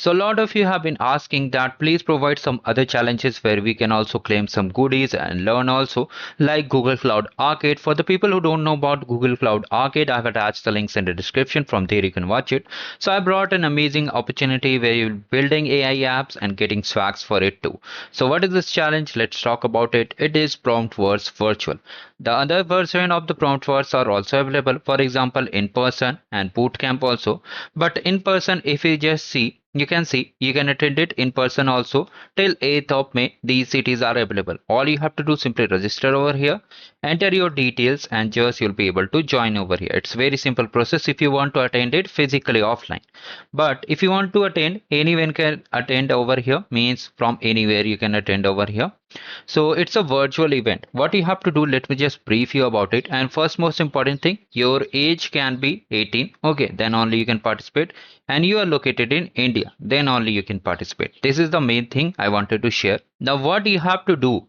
So a lot of you have been asking that please provide some other challenges where we can also claim some goodies and learn also, like Google Cloud Arcade. For the people who don't know about Google Cloud Arcade, I've attached the links in the description. From there you can watch it. So I brought an amazing opportunity where you're building AI apps and getting swags for it too. So what is this challenge? Let's talk about it. It is prompt words virtual. The other version of the prompt words are also available, for example, in person and bootcamp also. But in person, if you just see, you can see you can attend it in person also till 8th of May. These cities are available. All you have to do simply register over here, enter your details, and just you'll be able to join over here. It's very simple process if you want to attend it physically offline. But if you want to attend, anyone can attend over here, means from anywhere you can attend over here. So it's a virtual event. What you have to do, let me just brief you about it. And first, most important thing, your age can be 18. Okay, then only you can participate. And you are located in India, then only you can participate. This is the main thing I wanted to share. Now, what you have to do?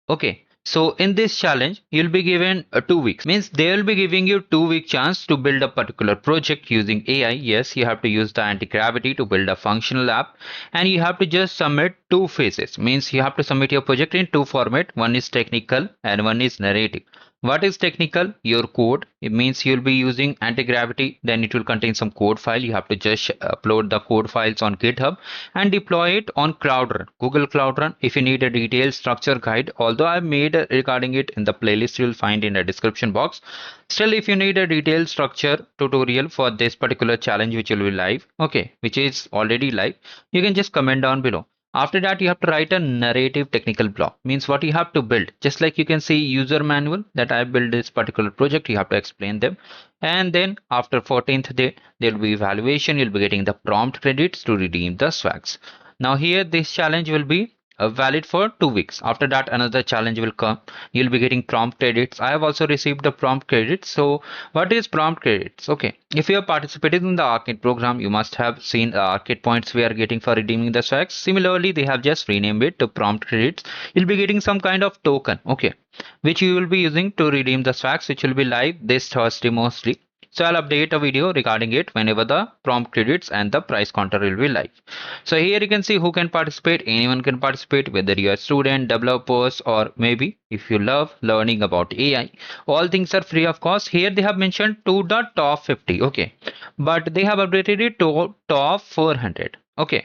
Okay, so in this challenge, you'll be given 2 weeks. Means they will be giving you 2 week chance to build a particular project using AI. Yes, you have to use the anti-gravity to build a functional app, and you have to just submit two phases. Means you have to submit your project in two format. One is technical and one is narrative. What is technical? Your code. It means you'll be using anti-gravity. Then it will contain some code file. You have to just upload the code files on GitHub and deploy it on Cloud Run, Google Cloud Run. If you need a detailed structure guide, although I've made regarding it in the playlist, you'll find in the description box. Still, if you need a detailed structure tutorial for this particular challenge, which will be live, okay, which is already live, you can just comment down below. After that, you have to write a narrative technical block. Means what you have to build. Just like you can see user manual that I built this particular project, you have to explain them. And then after 14th day, there will be evaluation. You'll be getting the prompt credits to redeem the swags. Now here, this challenge will be valid for 2 weeks. After that, another challenge will come. You'll be getting prompt credits. I have also received the prompt credits. So what is prompt credits? Okay, if you have participated in the arcade program, you must have seen the arcade points we are getting for redeeming the swags. Similarly, they have just renamed it to prompt credits. You'll be getting some kind of token, okay, which you will be using to redeem the swags, which will be live this Thursday mostly. So I'll update a video regarding it whenever the prompt credits and the price counter will be live. So here you can see who can participate. Anyone can participate, whether you're a student, developers, or maybe if you love learning about AI. All things are free of cost. Here they have mentioned to the top 50. Okay, but they have updated it to top 400. Okay.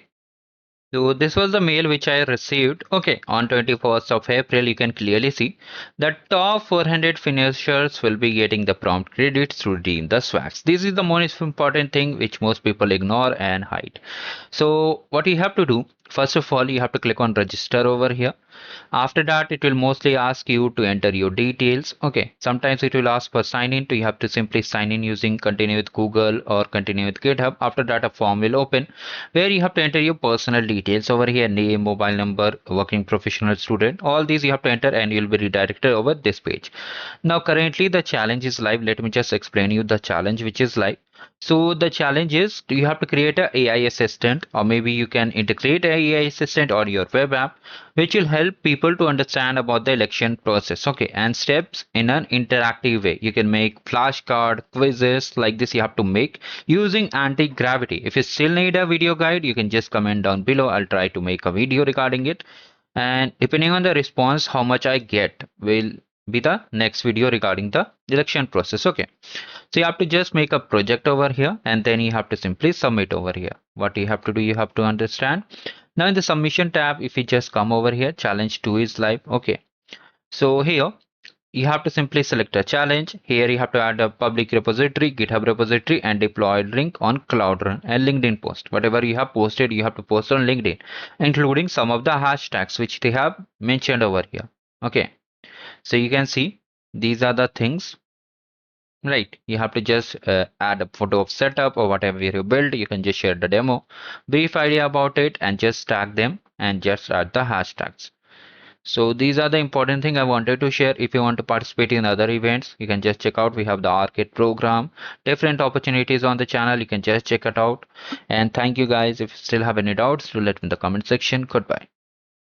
So this was the mail which I received. Okay, on 21st of April, you can clearly see that top 400 finishers will be getting the prompt credits to redeem the swags. This is the most important thing which most people ignore and hide. So what you have to do, first of all, you have to click on register over here. After that, it will mostly ask you to enter your details. Okay, sometimes it will ask for sign in. You have to simply sign in using continue with Google or continue with GitHub. After that, a form will open where you have to enter your personal details over here: name, mobile number, working professional, student. All these you have to enter and you'll be redirected over this page. Now currently the challenge is live. Let me just explain you the challenge which is live. So the challenge is you have to create a AI assistant, or maybe you can integrate a AI assistant or your web app, which will help people to understand about the election process. Okay, and steps in an interactive way. You can make flashcard quizzes like this. You have to make using anti-gravity. If you still need a video guide, you can just comment down below. I'll try to make a video regarding it. And depending on the response, how much I get will be the next video regarding the election process. Okay, so you have to just make a project over here and then you have to simply submit over here. What you have to do, you have to understand. Now in the submission tab, if you just come over here, challenge 2 is live. Okay, so here you have to simply select a challenge. Here you have to add a public repository, GitHub repository, and deploy link on Cloud Run and LinkedIn post. Whatever you have posted, you have to post on LinkedIn, including some of the hashtags which they have mentioned over here. Okay, so you can see these are the things, right? You have to just add a photo of setup or whatever you build. You can just share the demo, brief idea about it, and just tag them and just add the hashtags. So these are the important thing I wanted to share. If you want to participate in other events, you can just check out. We have the arcade program, different opportunities on the channel. You can just check it out. And thank you guys. If you still have any doubts, do let me in the comment section. Goodbye.